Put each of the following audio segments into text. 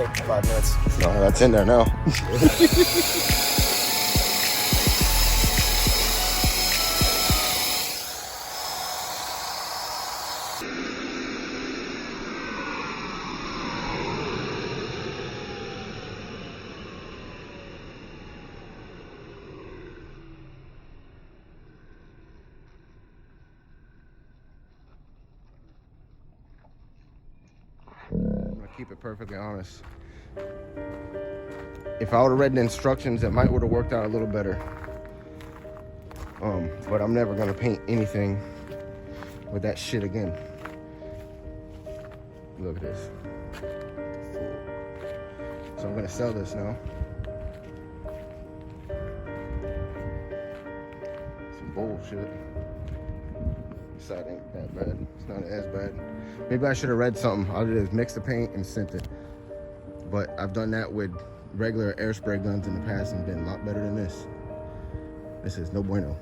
take 5 minutes. No, that's in there now. I'm gonna keep it perfectly honest. If I would have read the instructions, it might would have worked out a little better. But I'm never gonna paint anything with that shit again. Look at this. So I'm gonna sell this now. Some bullshit. This side ain't that bad. It's not as bad. Maybe I should have read something. I'll just mix the paint and sent it. But I've done that with regular air spray guns in the past and been a lot better than this. This is no bueno.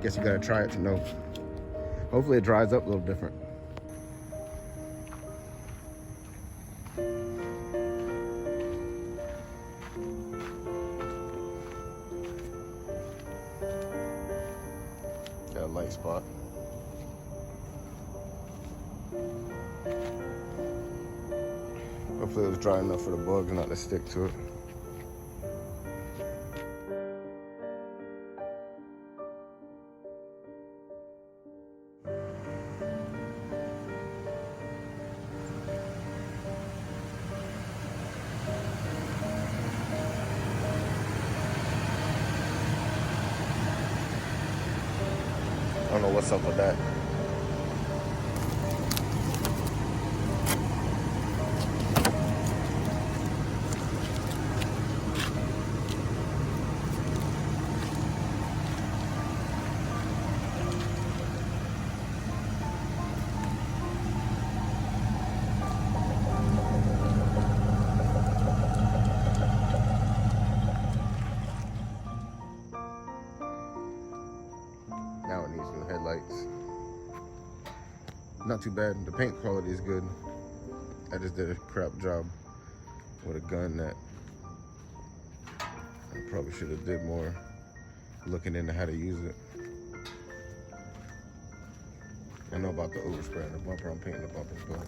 Guess you gotta try it to know. Hopefully it dries up a little different. Got a light spot. Hopefully it was dry enough for the bugs not to stick to it. I don't know what's up with that. Now it needs new headlights. Not too bad. The paint quality is good. I just did a crap job with a gun that I probably should have did more looking into how to use it. I know about the overspray on the bumper. I'm painting the bumpers, but